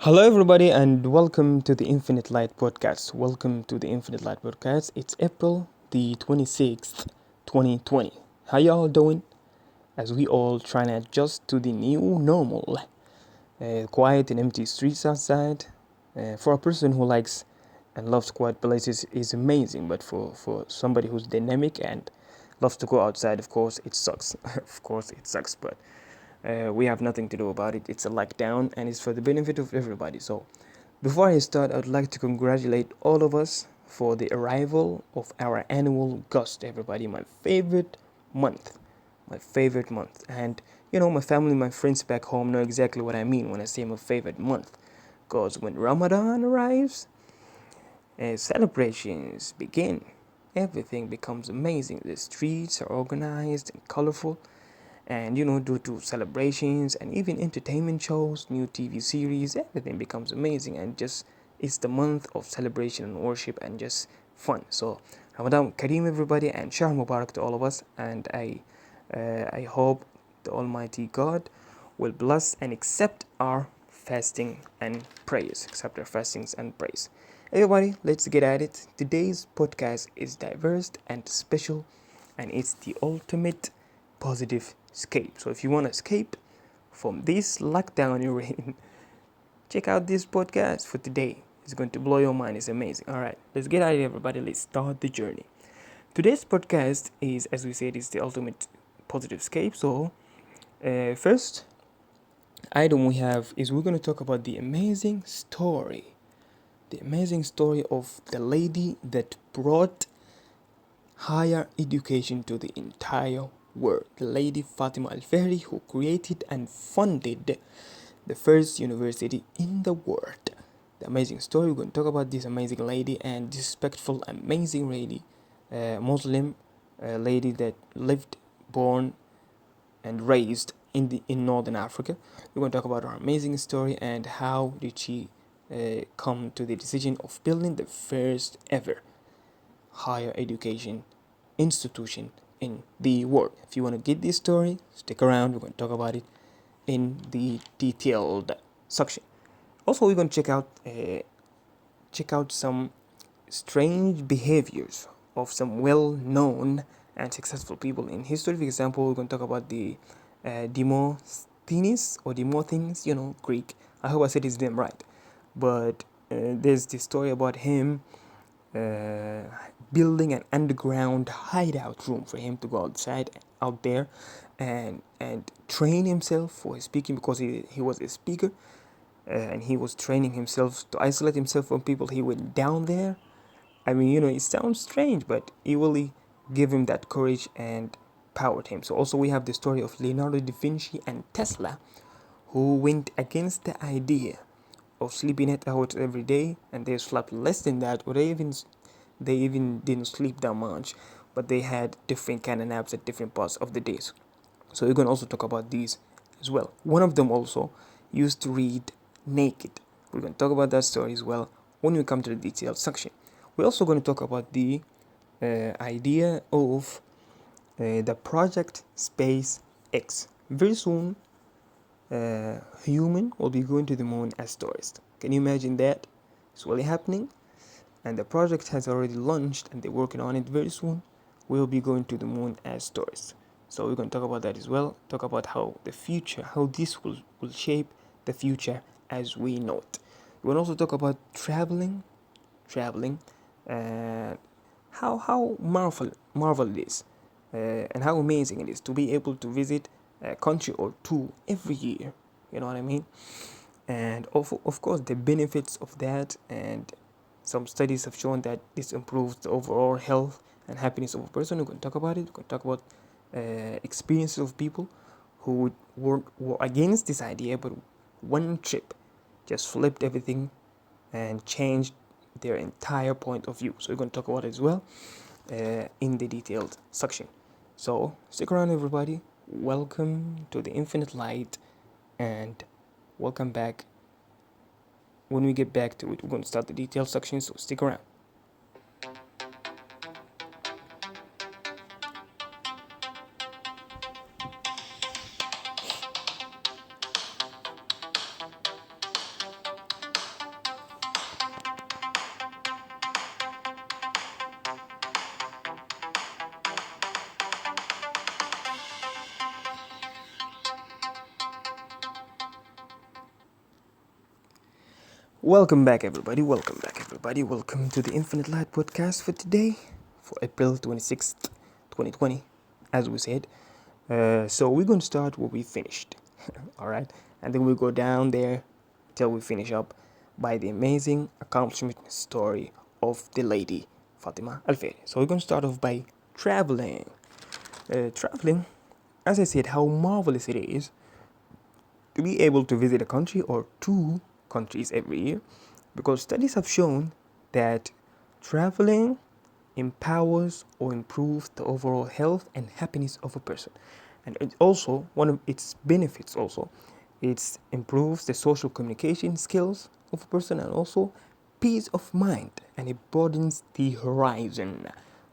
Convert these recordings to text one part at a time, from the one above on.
Hello, everybody, and welcome to the Infinite Light Podcast. Welcome to the Infinite Light Podcast. It's April the 26th, 2020. How y'all doing? As we all trying to adjust to the new normal. Quiet and empty streets outside. For a person who likes and loves quiet places is amazing, but for somebody who's dynamic and loves to go outside, of course, it sucks. Of course, it sucks, but we have nothing to do about it. It's a lockdown and it's for the benefit of everybody. So before I start, I'd like to congratulate all of us for the arrival of our annual gust, everybody. Month. My favorite month. And my family, my friends back home know exactly what I mean when I say my favorite month. Because when Ramadan arrives, celebrations begin. Everything becomes amazing. The streets are organized and colorful, and due to celebrations and even entertainment shows, new TV series, everything becomes amazing, and just it's the month of celebration and worship and just fun. So Ramadan Kareem, everybody, and Shahr Mubarak to all of us. And I hope the Almighty God will bless and accept our fasting and praise. Accept our fastings and praise. Everybody, let's get at it. Today's podcast is diverse and special, and it's the ultimate positive escape. So if you want to escape from this lockdown you're in, check out this podcast for today. It's going to blow your mind. It's amazing. All right, let's get at it, everybody. Let's start the journey. Today's podcast is, as we said, is the ultimate positive escape. So first item we have is we're going to talk about the amazing story of the lady that brought higher education to the entire world. The lady Fatima Al-Fahri, who created and funded the first university in the world. The amazing story. We're going to talk about this amazing lady and this respectful, amazing lady, Muslim lady that lived, born, and raised in Northern Africa. We're going to talk about her amazing story and how did she come to the decision of building the first ever higher education institution in the world. If you want to get this story, stick around. We're going to talk about it in the detailed section. Also, we're going to check out some strange behaviors of some well-known and successful people in history. For example, we're going to talk about the Demosthenes or Demosthenes, Greek. I hope I said his name right. But there's this story about him building an underground hideout room for him to go out there and train himself for his speaking, because he was a speaker, and he was training himself to isolate himself from people. He went down there. I mean, it sounds strange, but it really gave him that courage and powered him. So also we have the story of Leonardo da Vinci and Tesla, who went against the idea of sleeping 8 hours every day, and they slept less than that, or they even didn't sleep that much, but they had different kind of naps at different parts of the days. So we're going to also talk about these as well. One of them also used to read naked. We're going to talk about that story as well when we come to the detailed section. We're also going to talk about the idea of the project Space X. Very soon, human will be going to the moon as tourists. Can you imagine that? It's really happening, and the project has already launched and they're working on it. Very soon we'll be going to the moon as tourists. So we're going to talk about that as well. Talk about how this will shape the future as we know it. We'll also talk about traveling, and how marvel it is, and how amazing it is to be able to visit a country or two every year. You know what I mean? And of course the benefits of that, and some studies have shown that this improves the overall health and happiness of a person. We're going to talk about it. We're going to talk about experiences of people who were against this idea, but one trip just flipped everything and changed their entire point of view. So we're going to talk about it as well in the detailed section. So stick around, everybody. Welcome to the Infinite Light, and welcome back. When we get back to it, we're going to start the detailed section, so stick around. Welcome back, everybody. Welcome to the Infinite Light podcast for today, for April 26th, 2020, as we said. So we're going to start where we finished, all right? And then we'll go down there till we finish up by the amazing accomplishment story of the lady Fatima Al-Feri. So we're going to start off by traveling. Traveling, as I said, how marvelous it is to be able to visit a country or two countries every year, because studies have shown that traveling empowers or improves the overall health and happiness of a person. And it also, one of its benefits also, it improves the social communication skills of a person and also peace of mind, and it broadens the horizon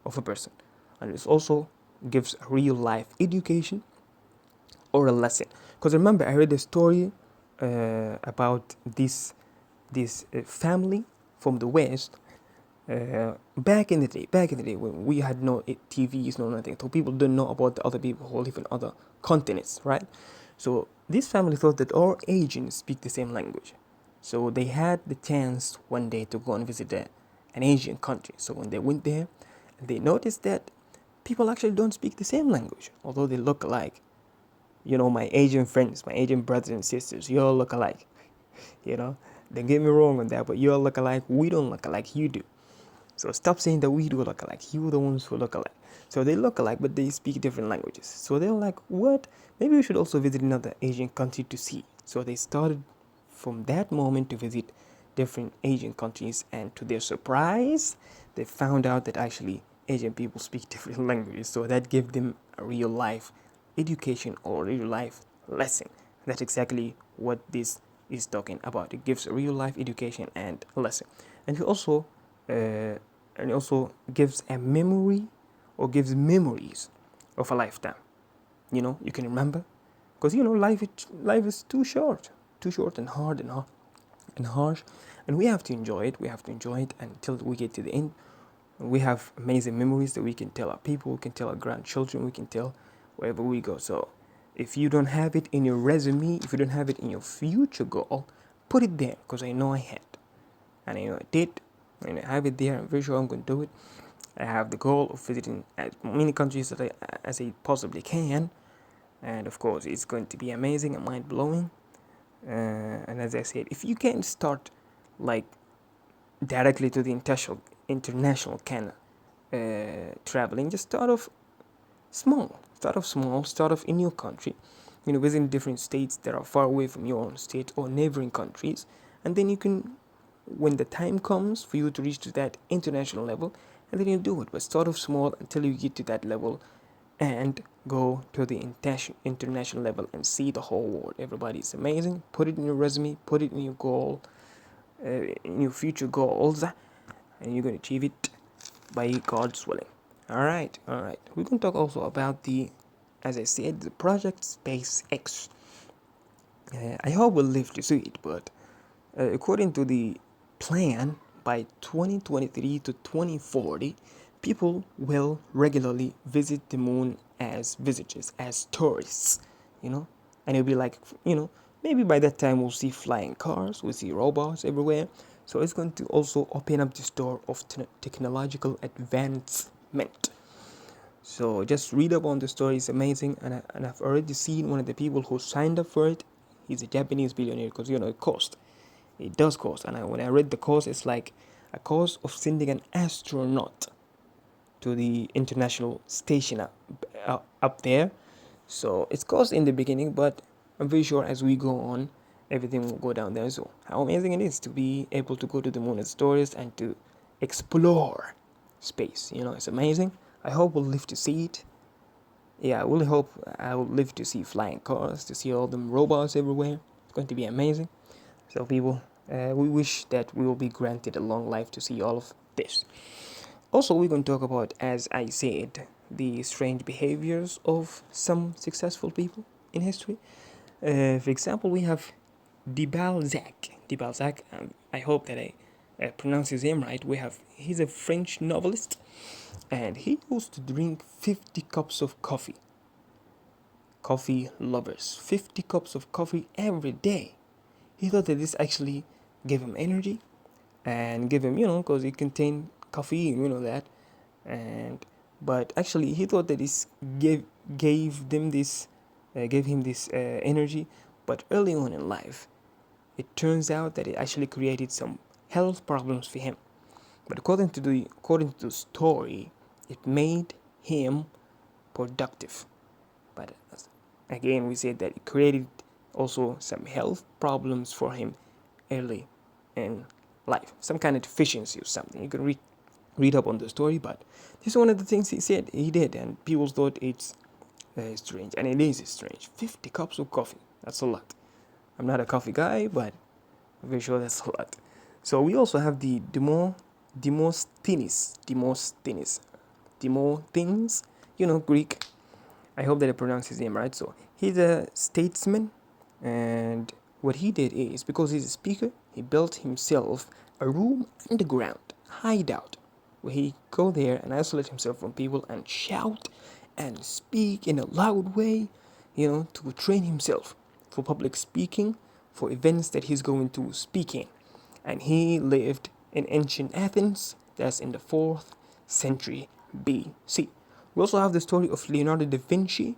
of a person. And it also gives real life education or a lesson. Because remember, I read a story about this family from the West back in the day when we had no TVs, no nothing. So people don't know about the other people who live in other continents, right? So this family thought that all Asians speak the same language. So they had the chance one day to go and visit an Asian country. So when they went there, they noticed that people actually don't speak the same language, although they look alike. You know, my Asian friends, my Asian brothers and sisters, you all look alike. You know, don't get me wrong on that, but you all look alike. We don't look alike. You do. So stop saying that we do look alike. You are the ones who look alike. So they look alike, but they speak different languages. So they're like, what? Maybe we should also visit another Asian country to see. So they started from that moment to visit different Asian countries, and to their surprise, they found out that actually Asian people speak different languages. So that gave them a real life education or real life lesson. That's exactly what this is talking about. It gives a real life education and a lesson, and it also gives a memory or gives memories of a lifetime. You know, you can remember, because you know life is too short and hard and harsh, and we have to enjoy it. We have to enjoy it until we get to the end. We have amazing memories that we can tell our people, we can tell our grandchildren, we can tell wherever we go. So if you don't have it in your resume, if you don't have it in your future goal, put it there, because I know I had, and I know I did, and I have it there. I'm very sure I'm going to do it. I have the goal of visiting as many countries as I possibly can, and of course it's going to be amazing and mind-blowing. And as I said, if you can't start like directly to the international kind of traveling, just start off small. Start off in your country. You know, visiting different states that are far away from your own state or neighboring countries, and then you can, when the time comes for you to reach to that international level, and then you do it. But start off small until you get to that level, and go to the international level and see the whole world. Everybody is amazing. Put it in your resume. Put it in your goal, in your future goals, and you're going to achieve it by God's willing. All right. We're going to talk also about as I said, the project SpaceX. I hope we'll live to see it, but according to the plan, by 2023 to 2040, people will regularly visit the moon as visitors, as tourists, you know, and it'll be like, you know, maybe by that time we'll see flying cars, we'll see robots everywhere. So it's going to also open up the door of technological advancement. So just read up on the story. It's amazing, and I've already seen one of the people who signed up for it. He's a Japanese billionaire, because you know it does cost. And when I read the cost, it's like a cost of sending an astronaut to the international station up there. So it's cost in the beginning, but I'm very sure as we go on, everything will go down there. So how amazing it is to be able to go to the moon as tourists and to explore space. You know, it's amazing. I hope we'll live to see it. Yeah, I really hope I will live to see flying cars, to see all them robots everywhere. It's going to be amazing. So people, we wish that we will be granted a long life to see all of this. Also, we're going to talk about, as I said, the strange behaviors of some successful people in history. For example, we have de Balzac. I hope that I pronounce his name right. He's a French novelist, and he used to drink 50 cups of coffee. Coffee lovers, 50 cups of coffee every day. He thought that this actually give him energy and give him, because it contained caffeine, that. And but actually, he thought that this gave them this, gave him this energy. But early on in life, it turns out that it actually created some health problems for him. But according to the story, it made him productive. But again, we said that it created also some health problems for him early in life, some kind of deficiency or something. You can read up on the story, but this is one of the things he said he did, and people thought it's strange, and it is strange. 50 cups of coffee, that's a lot. I'm not a coffee guy, but I'm very sure that's a lot. So we also have the Demosthenes, Greek. I hope that I pronounced his name right. So he's a statesman, and what he did is, because he's a speaker, he built himself a room underground, hideout, where he go there and isolate himself from people and shout and speak in a loud way, to train himself for public speaking, for events that he's going to speak in. And he lived in ancient Athens, that's in the 4th century BC. We also have the story of Leonardo da Vinci,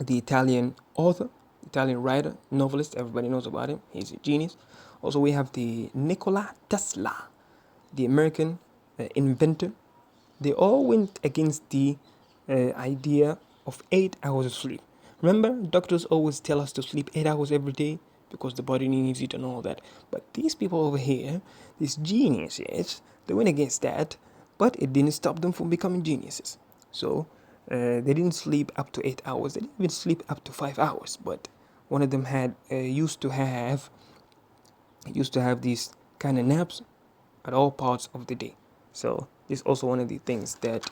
the Italian author, Italian writer, novelist. Everybody knows about him. He's a genius. Also, we have the Nikola Tesla, the American inventor. They all went against the idea of 8 hours of sleep. Remember, doctors always tell us to sleep 8 hours every day because the body needs it and all that. But these people over here, these geniuses, they went against that, but it didn't stop them from becoming geniuses. So they didn't sleep up to 8 hours. They didn't even sleep up to 5 hours. But one of them had used to have these kind of naps at all parts of the day. So this is also one of the things that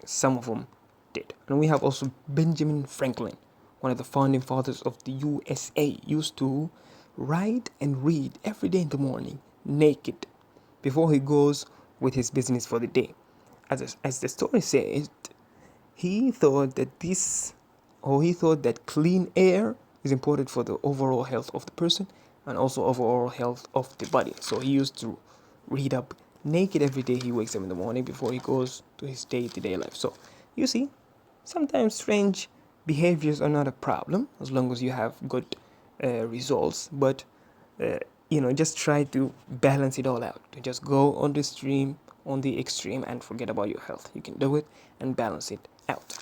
some of them did. And we have also Benjamin Franklin, one of the founding fathers of the USA, used to write and read every day in the morning, naked, before he goes with his business for the day. As the story says, he thought that clean air is important for the overall health of the person and also overall health of the body. So he used to read up naked every day he wakes up in the morning before he goes to his day-to-day life. So you see, sometimes strange behaviors are not a problem as long as you have good results. But just try to balance it all out. Just go on the extreme and forget about your health. You can do it and balance it out.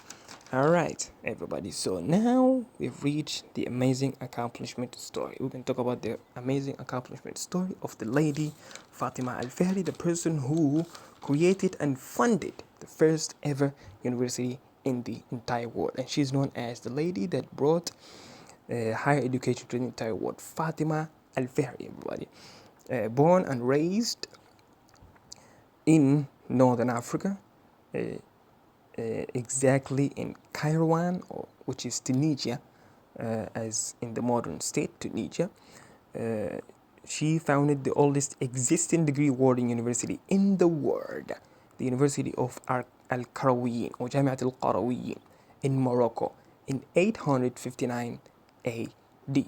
All right, everybody. So now we've reached the amazing accomplishment story. We can talk about the amazing accomplishment story of the lady Fatima Al-Fihri, the person who created and funded the first ever university in the entire world. And she's known as the lady that brought higher education to the entire world. Fatima Al-Fihri, everybody. Born and raised in Northern Africa, exactly in Kairouan, which is Tunisia, as in the modern state, Tunisia. She founded the oldest existing degree-awarding university in the world, the University of Al-Qarawiyyin, or Jamiat Al-Qarawiyyin, in Morocco, in 859 AD.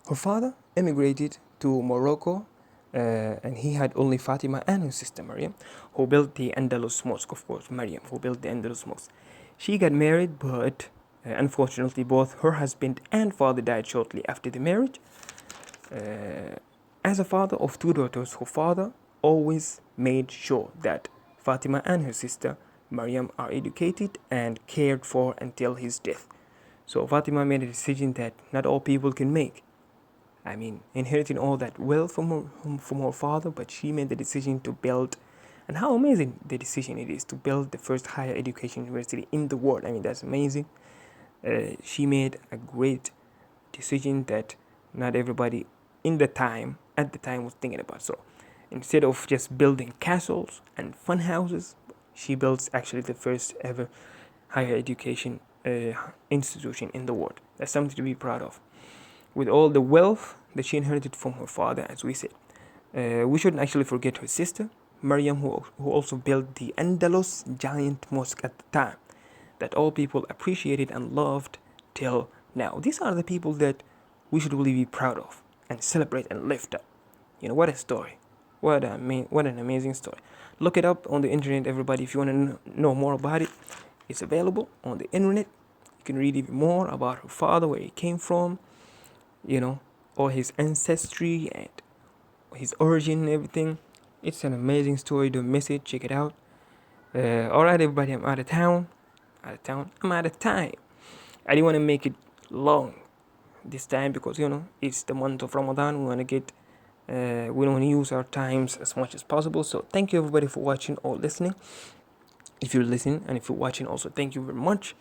Her father emigrated to Morocco, and he had only Fatima and her sister Maryam, who built the Andalus Mosque. Of course, Maryam, who built the Andalus Mosque. She got married, but unfortunately both her husband and father died shortly after the marriage. As a father of 2 daughters, her father always made sure that Fatima and her sister Maryam are educated and cared for until his death. So Fatima made a decision that not all people can make. Inheriting all that wealth from her father, but she made the decision to build, and how amazing the decision it is to build the first higher education university in the world. That's amazing. She made a great decision that not everybody at the time was thinking about. So instead of just building castles and fun houses, she built actually the first ever higher education institution in the world. That's something to be proud of. With all the wealth that she inherited from her father, as we said, we shouldn't actually forget her sister Maryam, who also built the Andalus giant mosque at the time, that all people appreciated and loved till now. These are the people that we should really be proud of and celebrate and lift up. What a story. What an amazing story. Look it up on the internet, everybody. If you want to know more about it, it's available on the internet. You can read even more about her father, where he came from, all his ancestry and his origin and everything. It's an amazing story. Don't miss it. Check it out. Alright, everybody, I'm out of town. I'm out of time. I didn't want to make it long this time because, it's the month of Ramadan. We want to use our times as much as possible. So thank you, everybody, for watching or listening. If you're listening and if you're watching also, thank you very much.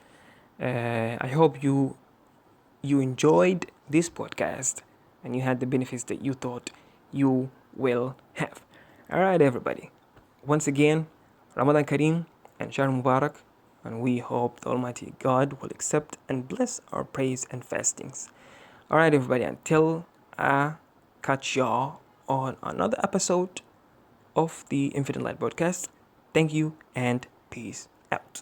I hope you enjoyed this podcast and you had the benefits that you thought you will have. Alright, everybody. Once again, Ramadan Kareem and Shahr Mubarak, and we hope the Almighty God will accept and bless our praise and fastings. Alright, everybody, until I catch y'all on another episode of the Infinite Light Podcast, thank you and peace out.